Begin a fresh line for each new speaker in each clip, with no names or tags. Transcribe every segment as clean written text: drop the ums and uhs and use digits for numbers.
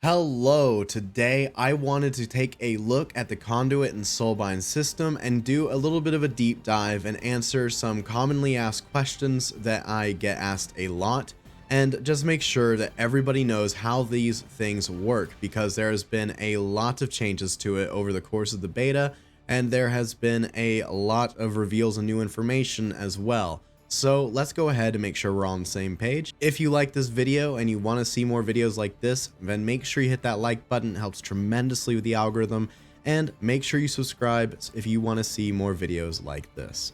Hello, today I wanted to take a look at the Conduit and Soulbinds system and do a little bit of a deep dive and answer some commonly asked questions that I get asked a lot, and just make sure that everybody knows how these things work, because there has been a lot of changes to it over the course of the beta, and there has been a lot of reveals and new information as well. So let's go ahead and make sure we're all on the same page. If you like this video and you want to see more videos like this, then make sure you hit that like button. It helps tremendously with the algorithm, and make sure you subscribe if you want to see more videos like this.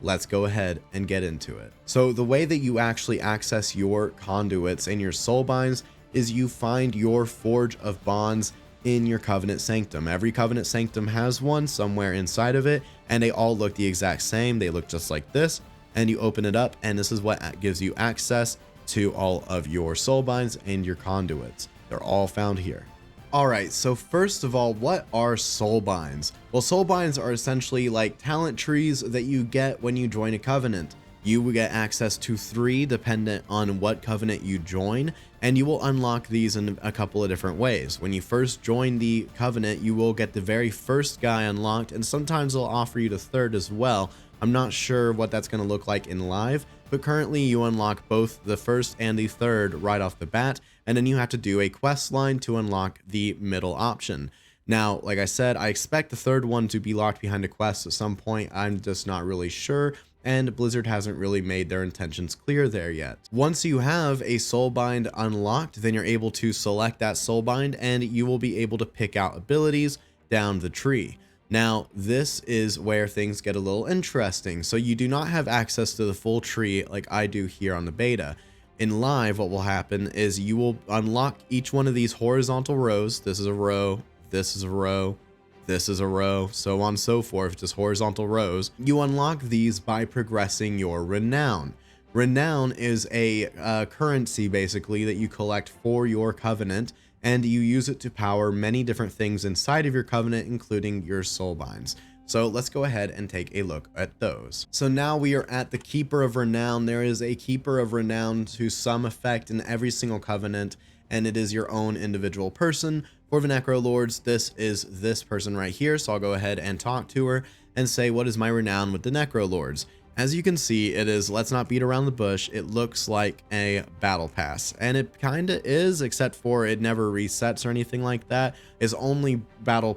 Let's go ahead and get into it. So the way that you actually access your conduits and your Soulbinds is you find your Forge of Bonds in your Covenant Sanctum. Every Covenant Sanctum has one somewhere inside of it, and they all look the exact same. They look just like this. And you open it up, and this is what gives you access to all of your Soulbinds and your conduits. They're all found here. Alright, so first of all, what are Soulbinds? Well, Soulbinds are essentially like talent trees that you get when you join a covenant. You will get access to 3 dependent on what covenant you join, and you will unlock these in a couple of different ways. When you first join the covenant, you will get the very first guy unlocked, and sometimes they'll offer you the third as well. I'm not sure what that's going to look like in live, but currently you unlock both the first and the third right off the bat, and then you have to do a quest line to unlock the middle option. Now, like I said, I expect the third one to be locked behind a quest at some point. I'm just not really sure, and Blizzard hasn't really made their intentions clear there yet. Once you have a Soulbind unlocked, then you're able to select that Soulbind, and you will be able to pick out abilities down the tree. Now, this is where things get a little interesting. So you do not have access to the full tree like I do here on the beta. In live, what will happen is you will unlock each one of these horizontal rows. This is a row, this is a row, this is a row, so on and so forth, just horizontal rows. You unlock these by progressing your Renown. Renown is a currency basically that you collect for your covenant, and you use it to power many different things inside of your covenant, including your Soulbinds. So let's go ahead and take a look at those. So now we are at the Keeper of Renown. There is a Keeper of Renown to some effect in every single covenant, and it is your own individual person. For the Necrolords, this is this person right here, so I'll go ahead and talk to her and say, what is my Renown with the Necrolords? As you can see, it is, let's not beat around the bush, it looks like a battle pass, and it kind of is, except for it never resets or anything like that. It's only a battle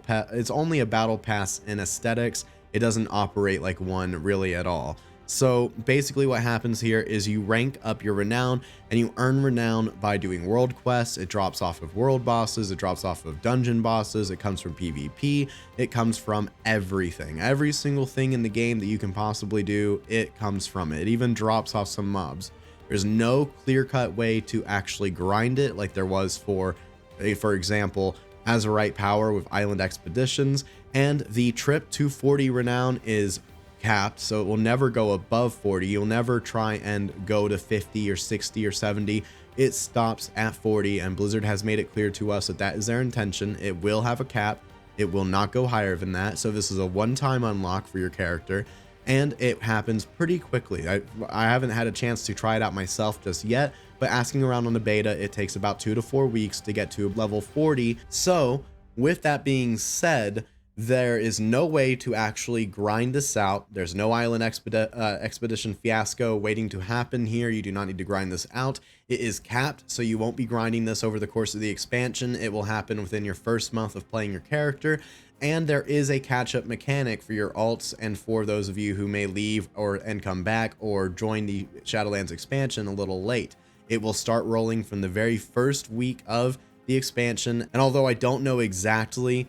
pass in aesthetics. It doesn't operate like one really at all. So basically what happens here is you rank up your Renown, and you earn Renown by doing world quests. It drops off of world bosses, it drops off of dungeon bosses, it comes from PvP, it comes from everything. Every single thing in the game that you can possibly do, it comes from it. It even drops off some mobs. There's no clear-cut way to actually grind it like there was for example, Azerite Power with Island Expeditions, and the trip to 40 Renown is capped, so it will never go above 40. You'll never try and go to 50 or 60 or 70. It stops at 40, and Blizzard has made it clear to us that that is their intention. It will have a cap. It will not go higher than that. So this is a one-time unlock for your character, and it happens pretty quickly. I haven't had a chance to try it out myself just yet, but asking around on the beta, it takes about 2 to 4 weeks to get to level 40. So with that being said, there is no way to actually grind this out. There's no Island Expedition fiasco waiting to happen here. You do not need to grind this out. It is capped, so you won't be grinding this over the course of the expansion. It will happen within your first month of playing your character, and there is a catch-up mechanic for your alts, and for those of you who may leave and come back or join the Shadowlands expansion a little late. It will start rolling from the very first week of the expansion, and although I don't know exactly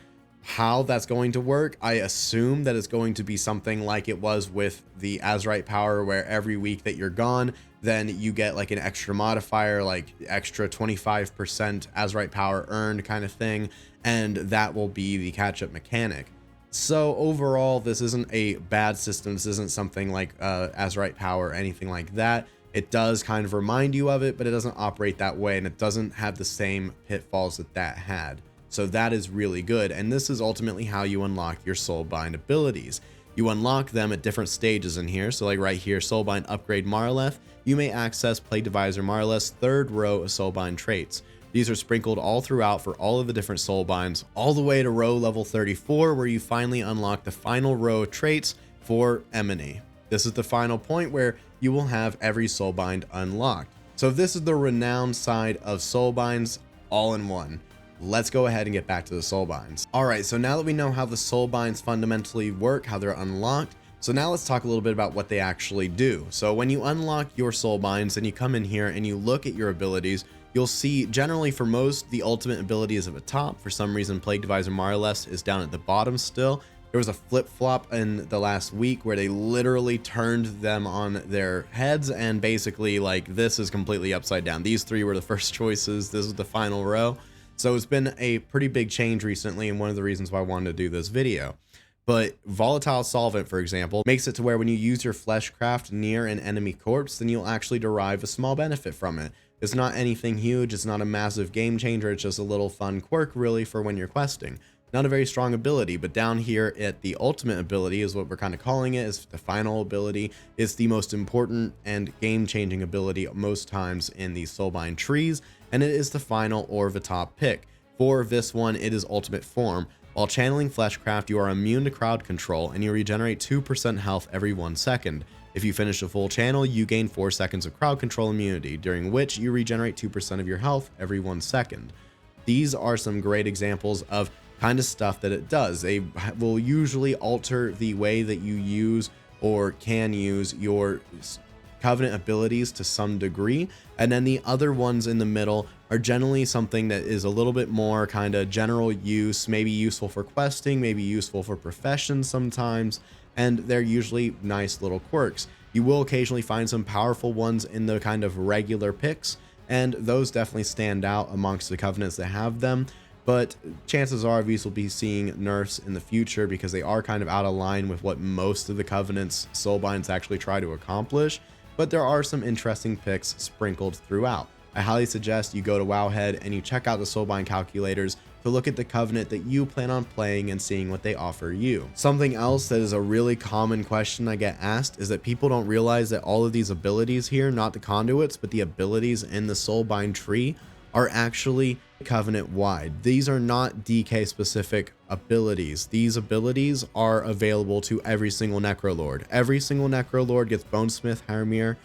how that's going to work, I assume that it's going to be something like it was with the Azerite Power, where every week that you're gone, then you get like an extra modifier, like extra 25% Azerite Power earned kind of thing, and that will be the catch-up mechanic. So overall, this isn't a bad system. This isn't something like Azerite Power or anything like that. It does kind of remind you of it, but it doesn't operate that way, and it doesn't have the same pitfalls that had. So that is really good, and this is ultimately how you unlock your Soulbind abilities. You unlock them at different stages in here. So like right here, Soulbind Upgrade Marleth, you may access Plague Divisor Marleth's third row of Soulbind traits. These are sprinkled all throughout for all of the different Soulbinds, all the way to row level 34, where you finally unlock the final row of traits for Emily. This is the final point where you will have every Soulbind unlocked. So this is the Renown side of Soulbinds all in one. Let's go ahead and get back to the Soulbinds. All right, so now that we know how the Soulbinds fundamentally work, how they're unlocked, so now let's talk a little bit about what they actually do. So when you unlock your Soulbinds and you come in here and you look at your abilities, you'll see generally for most, the ultimate ability is at the top. For some reason, Plague Divisor Marless is down at the bottom still. There was a flip-flop in the last week where they literally turned them on their heads, and basically like this is completely upside down. These three were the first choices. This is the final row. So it's been a pretty big change recently, and one of the reasons why I wanted to do this video. But Volatile Solvent, for example, makes it to where when you use your Fleshcraft near an enemy corpse, then you'll actually derive a small benefit from it. It's not anything huge, it's not a massive game changer, it's just a little fun quirk really for when you're questing. Not a very strong ability, but down here at the ultimate ability is what we're kind of calling it, is the final ability. It's the most important and game-changing ability most times in these Soulbind trees, and it is the final or the top pick. For this one, it is Ultimate Form. While channeling Fleshcraft, you are immune to crowd control, and you regenerate 2% health every 1 second. If you finish a full channel, you gain 4 seconds of crowd control immunity, during which you regenerate 2% of your health every 1 second. These are some great examples of kind of stuff that it does. They will usually alter the way that you use or can use your Covenant abilities to some degree, and then the other ones in the middle are generally something that is a little bit more kind of general use, maybe useful for questing, maybe useful for professions sometimes, and they're usually nice little quirks. You will occasionally find some powerful ones in the kind of regular picks, and those definitely stand out amongst the Covenants that have them, but chances are these will be seeing nerfs in the future because they are kind of out of line with what most of the Covenants Soulbinds actually try to accomplish. But there are some interesting picks sprinkled throughout. I highly suggest you go to Wowhead and you check out the Soulbind calculators to look at the Covenant that you plan on playing and seeing what they offer you. Something else that is a really common question I get asked is that people don't realize that all of these abilities here, not the conduits, but the abilities in the Soulbind tree, are actually Covenant wide. These are not DK specific abilities. These abilities are available to every single Necrolord. Every single Necrolord gets Bonesmith Haramir.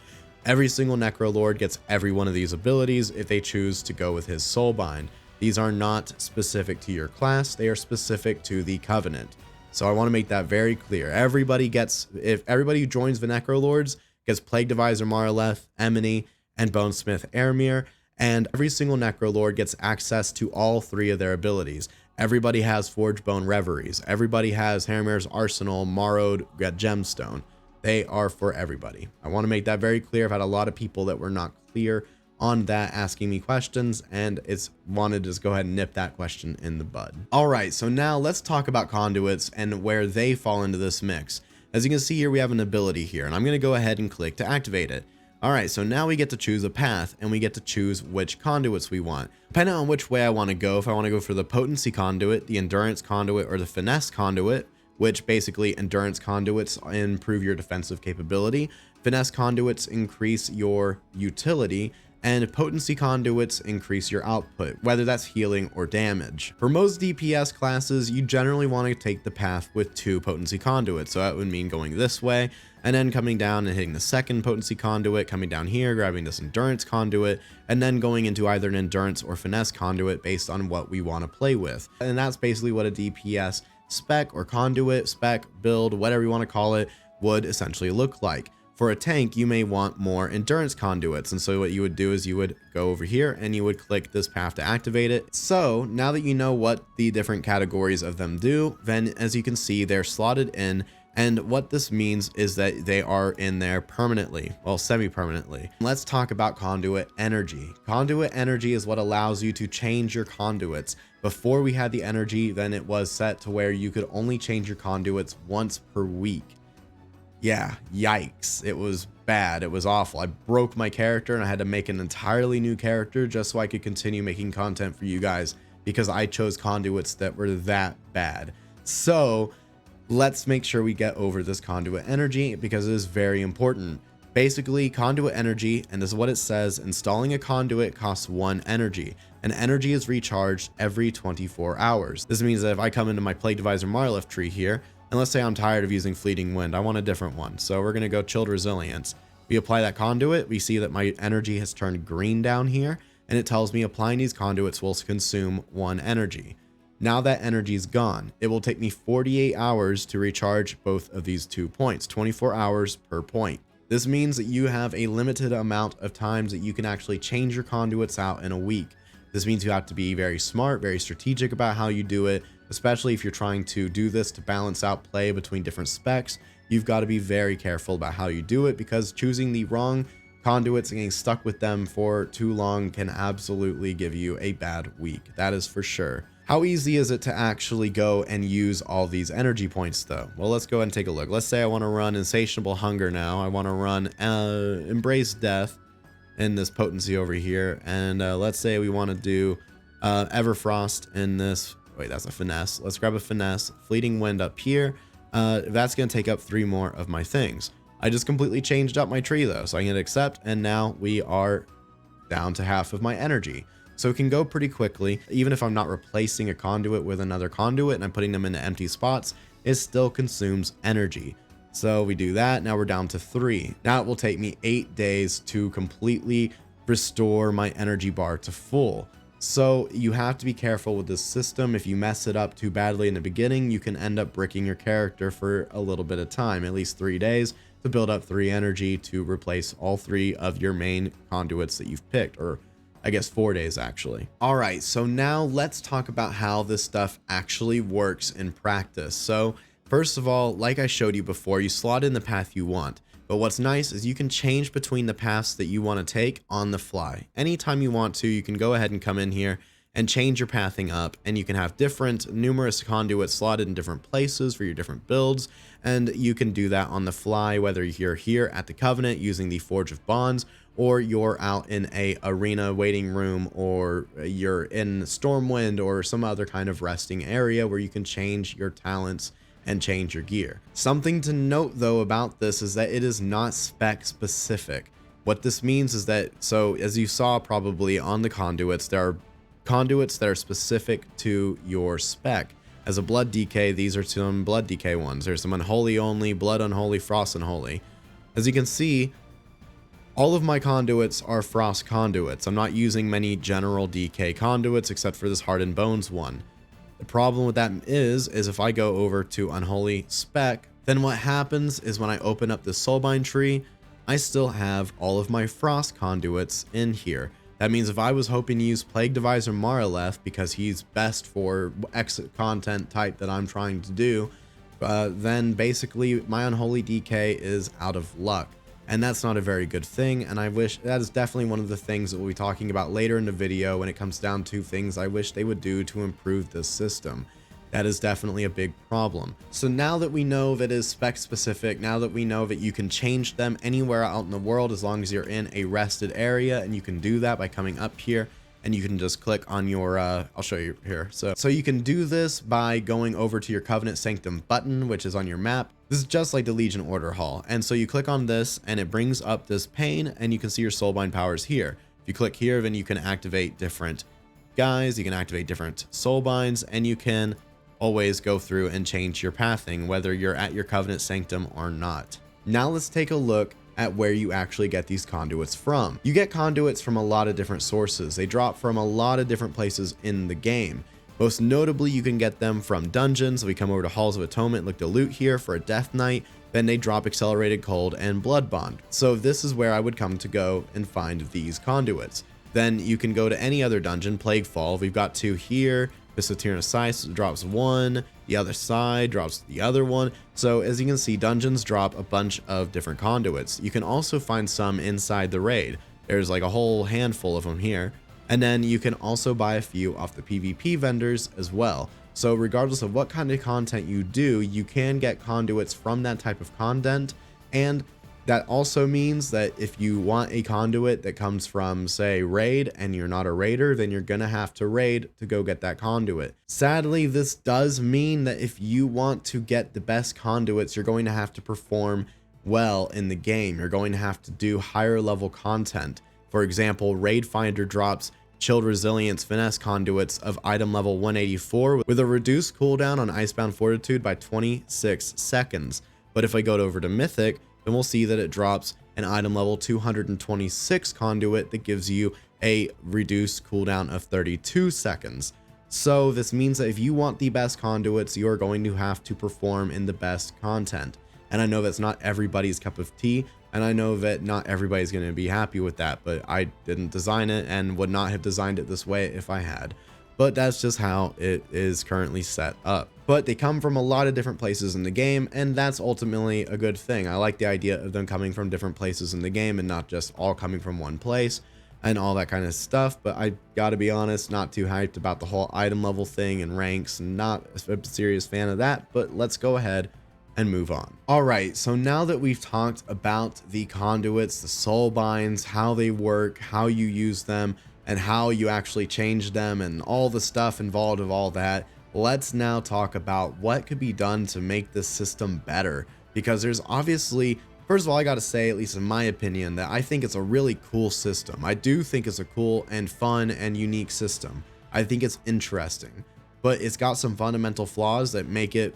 Every single Necrolord gets every one of these abilities if they choose to go with his Soulbind. These are not specific to your class, they are specific to the Covenant. So I want to make that very clear. Everybody who joins the Necrolords gets Plague Divisor Marleth, Emily, and Bonesmith Haramir. And every single Necrolord gets access to all three of their abilities. Everybody has Forge Bone Reveries. Everybody has Haramir's Arsenal, Marrowed Gemstone. They are for everybody. I want to make that very clear. I've had a lot of people that were not clear on that asking me questions, and it's wanted to just go ahead and nip that question in the bud. All right, so now let's talk about conduits and where they fall into this mix. As you can see here, we have an ability here, and I'm going to go ahead and click to activate it. All right, so now we get to choose a path, and we get to choose which conduits we want. Depending on which way I want to go, if I want to go for the Potency Conduit, the Endurance Conduit, or the Finesse Conduit, which basically Endurance Conduits improve your defensive capability, Finesse Conduits increase your utility, and Potency Conduits increase your output, whether that's healing or damage. For most DPS classes, you generally want to take the path with 2 Potency Conduits, so that would mean going this way, and then coming down and hitting the second Potency Conduit, coming down here, grabbing this Endurance Conduit, and then going into either an Endurance or Finesse Conduit based on what we want to play with. And that's basically what a DPS spec or conduit, spec, build, whatever you want to call it, would essentially look like. For a tank, you may want more Endurance Conduits, and so what you would do is you would go over here and you would click this path to activate it. So now that you know what the different categories of them do, then as you can see, they're slotted in, and what this means is that they are in there permanently, well, semi-permanently. Let's talk about Conduit Energy. Conduit Energy is what allows you to change your conduits. Before we had the energy, then it was set to where you could only change your conduits once per week. Yeah, yikes. It was bad. It was awful. I broke my character and I had to make an entirely new character just so I could continue making content for you guys because I chose conduits that were that bad. So let's make sure we get over this conduit energy because it is very important. Basically, conduit energy, and this is what it says, installing a conduit costs 1 energy, and energy is recharged every 24 hours. This means that if I come into my Plague Divisor Marlef tree here, and let's say I'm tired of using Fleeting Wind, I want a different one, so we're going to go Chilled Resilience. We apply that conduit, we see that my energy has turned green down here, and it tells me applying these conduits will consume 1 energy. Now that energy is gone, it will take me 48 hours to recharge both of these 2 points, 24 hours per point. This means that you have a limited amount of times that you can actually change your conduits out in a week. This means you have to be very smart, very strategic about how you do it, especially if you're trying to do this to balance out play between different specs. You've got to be very careful about how you do it, because choosing the wrong conduits and getting stuck with them for too long can absolutely give you a bad week. That is for sure. How easy is it to actually go and use all these energy points though? Well, let's go ahead and take a look. Let's say I want to run Insatiable Hunger now. I want to run Embrace Death in this potency over here. And let's say we want to do Everfrost in this. Wait, that's a Finesse. Let's grab a Finesse. Fleeting Wind up here. That's going to take up 3 more of my things. I just completely changed up my tree though. So I can hit accept, and now we are down to half of my energy. So it can go pretty quickly. Even if I'm not replacing a conduit with another conduit and I'm putting them into empty spots, it still consumes energy. So we do that. Now we're down to 3. Now it will take me 8 days to completely restore my energy bar to full. So you have to be careful with this system. If you mess it up too badly in the beginning, you can end up bricking your character for a little bit of time, at least 3 days, to build up 3 energy to replace all 3 of your main conduits that you've picked, or I guess 4 days actually. All right, so now let's talk about how this stuff actually works in practice. So first of all, like I showed you before, you slot in the path you want. But what's nice is you can change between the paths that you want to take on the fly. Anytime you want to, you can go ahead and come in here and change your pathing up, and you can have numerous conduits slotted in different places for your different builds, and you can do that on the fly, whether you're here at the Covenant using the Forge of Bonds, or you're out in a arena waiting room, or you're in Stormwind or some other kind of resting area where you can change your talents and change your gear. Something to note though about this is that it is not spec specific. What this means is that, so as you saw probably on the conduits, there are conduits that are specific to your spec. As a Blood DK, these are some Blood DK ones. There's some Unholy only, Blood Unholy, Frost Unholy. As you can see, all of my conduits are Frost conduits. I'm not using many general DK conduits except for this Hardened Bones one. The problem with that is if I go over to Unholy spec, then what happens is when I open up the Soulbind tree, I still have all of my Frost conduits in here. That means if I was hoping to use Plague Divisor Marlef because he's best for X content type that I'm trying to do, then basically my Unholy DK is out of luck. And that's not a very good thing, and I wish that is definitely one of the things that we'll be talking about later in the video when it comes down to things I wish they would do to improve this system. That is definitely a big problem. So now that we know that it is spec specific, now that we know that you can change them anywhere out in the world as long as you're in a rested area, and you can do that by coming up here and you can just click on your I'll show you here. So you can do this by going over to your Covenant Sanctum button, which is on your map. This is just like the Legion Order Hall. And so you click on this and it brings up this pane, and you can see your Soulbind powers here. If you click here, then you can activate different guys, you can activate different Soulbinds, and you can always go through and change your pathing, whether you're at your Covenant Sanctum or not. Now let's take a look at where you actually get these conduits from. You get conduits from a lot of different sources. They drop from a lot of different places in the game. Most notably, you can get them from dungeons. We come over to Halls of Atonement, look to loot here for a Death Knight, then they drop Accelerated Cold and Blood Bond. So this is where I would come to go and find these conduits. Then you can go to any other dungeon, Plague Fall. We've got 2 here. Pisotyrna Sice drops 1, the other side drops the other one. So as you can see, dungeons drop a bunch of different conduits. You can also find some inside the raid. There's like a whole handful of them here. And then you can also buy a few off the PvP vendors as well. So regardless of what kind of content you do, you can get conduits from that type of content. And that also means that if you want a conduit that comes from, say, raid, and you're not a raider, then you're gonna have to raid to go get that conduit. Sadly, this does mean that if you want to get the best conduits, you're going to have to perform well in the game, you're going to have to do higher level content. For example, Raid Finder drops Chilled Resilience Finesse Conduits of item level 184 with a reduced cooldown on Icebound Fortitude by 26 seconds. But if I go over to Mythic, then we'll see that it drops an item level 226 conduit that gives you a reduced cooldown of 32 seconds. So this means that if you want the best conduits, you're going to have to perform in the best content. And I know that's not everybody's cup of tea, and I know that not everybody's going to be happy with that, but I didn't design it and would not have designed it this way if I had. But that's just how it is currently set up. But they come from a lot of different places in the game, and that's ultimately a good thing. I like the idea of them coming from different places in the game and not just all coming from one place and all that kind of stuff. But I gotta be honest, not too hyped about the whole item level thing and ranks, not a serious fan of that, but let's go ahead and move on. All right, so now that we've talked about the conduits, the soulbinds, how they work, how you use them, and how you actually change them, and all the stuff involved of all that, let's now talk about what could be done to make this system better. Because there's obviously, first of all, I gotta say, at least in my opinion, that I think it's a really cool system. I do think it's a cool and fun and unique system. I think it's interesting, but it's got some fundamental flaws that make it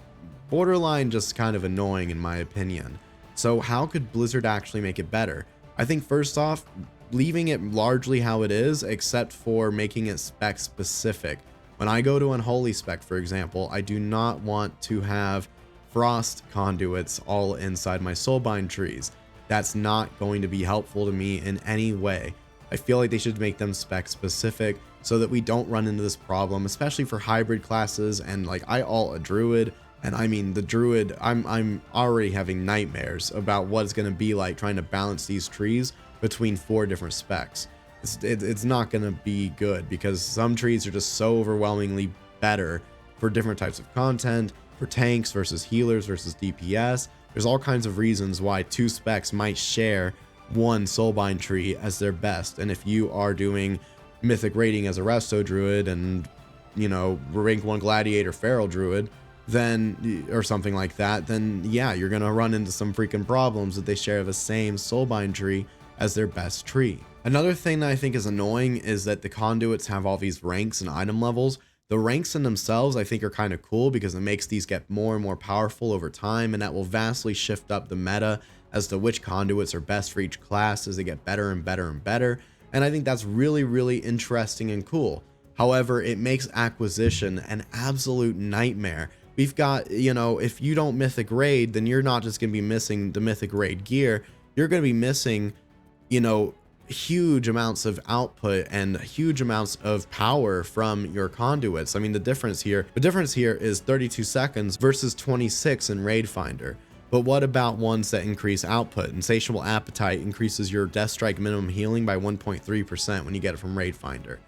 borderline just kind of annoying in my opinion. So how could Blizzard actually make it better? I think first off, leaving it largely how it is, except for making it spec specific. When I go to Unholy spec, for example, I do not want to have frost conduits all inside my soulbind trees. That's not going to be helpful to me in any way. I feel like they should make them spec specific so that we don't run into this problem, especially for hybrid classes. And like, I ult a druid, and I mean the druid, I'm already having nightmares about what it's going to be like trying to balance these trees between 4 different specs. It's not going to be good, because some trees are just so overwhelmingly better for different types of content, for tanks versus healers versus DPS. There's all kinds of reasons why 2 specs might share one soulbind tree as their best. And if you are doing mythic rating as a resto druid and, you know, rank 1 gladiator feral druid, then, or something like that, then yeah, you're gonna run into some freaking problems that they share the same soulbind tree as their best tree. Another thing that I think is annoying is that the conduits have all these ranks and item levels. The ranks in themselves I think are kind of cool because it makes these get more and more powerful over time, and that will vastly shift up the meta as to which conduits are best for each class as they get better and better and better. And I think that's really, really interesting and cool. However, it makes acquisition an absolute nightmare. We've got, you know, if you don't mythic raid, then you're not just going to be missing the mythic raid gear. You're going to be missing, you know, huge amounts of output and huge amounts of power from your conduits. I mean, the difference here is 32 seconds versus 26 in Raid Finder. But what about ones that increase output? Insatiable Appetite increases your Death Strike minimum healing by 1.3% when you get it from Raid Finder.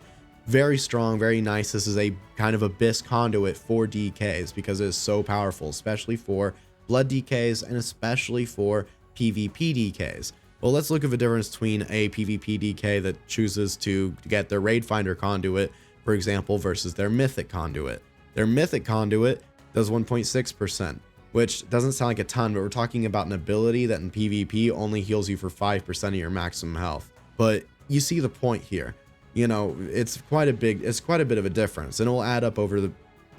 Very strong, very nice. This is a kind of abyss conduit for DKs because it is so powerful, especially for blood DKs and especially for PvP DKs. Well, let's look at the difference between a PvP DK that chooses to get their Raid Finder conduit, for example, versus their Mythic conduit. Their Mythic conduit does 1.6%, which doesn't sound like a ton, but we're talking about an ability that in PvP only heals you for 5% of your maximum health. But you see the point here. You know, it's quite a bit of a difference, and it will add up over the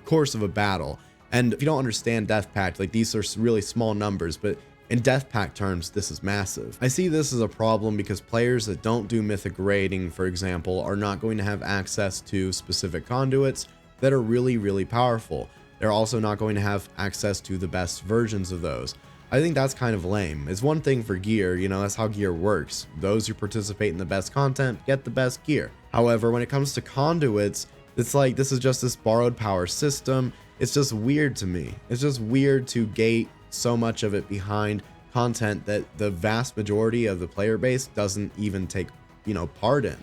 course of a battle. And if you don't understand Death Pact, like, these are really small numbers, but in Death Pact terms, this is massive. I see this as a problem because players that don't do mythic raiding, for example, are not going to have access to specific conduits that are really, really powerful. They're also not going to have access to the best versions of those. I think that's kind of lame. It's one thing for gear, you know, that's how gear works. Those who participate in the best content get the best gear. However, when it comes to conduits, it's like this is just this borrowed power system. It's just weird to me. It's just weird to gate so much of it behind content that the vast majority of the player base doesn't even take, you know, part in.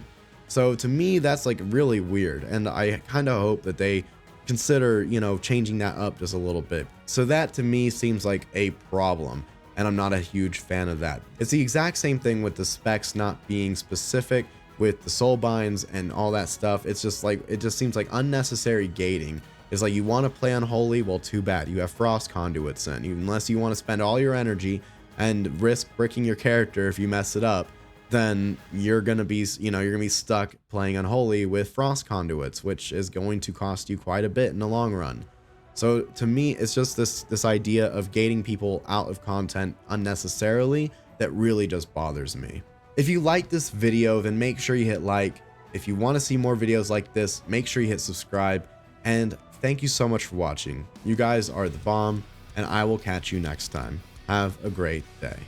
So to me, that's like really weird, and I kind of hope that they consider, you know, changing that up just a little bit. So that to me seems like a problem, and I'm not a huge fan of that. It's the exact same thing with the specs not being specific with the soulbinds and all that stuff. It's just like, it just seems like unnecessary gating. It's like, you want to play Unholy, well, too bad, you have frost conduits in, unless you want to spend all your energy and risk bricking your character if you mess it up, then you're gonna be, you're gonna be stuck playing Unholy with Frost Conduits, which is going to cost you quite a bit in the long run. So to me, it's just this idea of gating people out of content unnecessarily that really just bothers me. If you like this video, then make sure you hit like. If you want to see more videos like this, make sure you hit subscribe. And thank you so much for watching. You guys are the bomb, and I will catch you next time. Have a great day.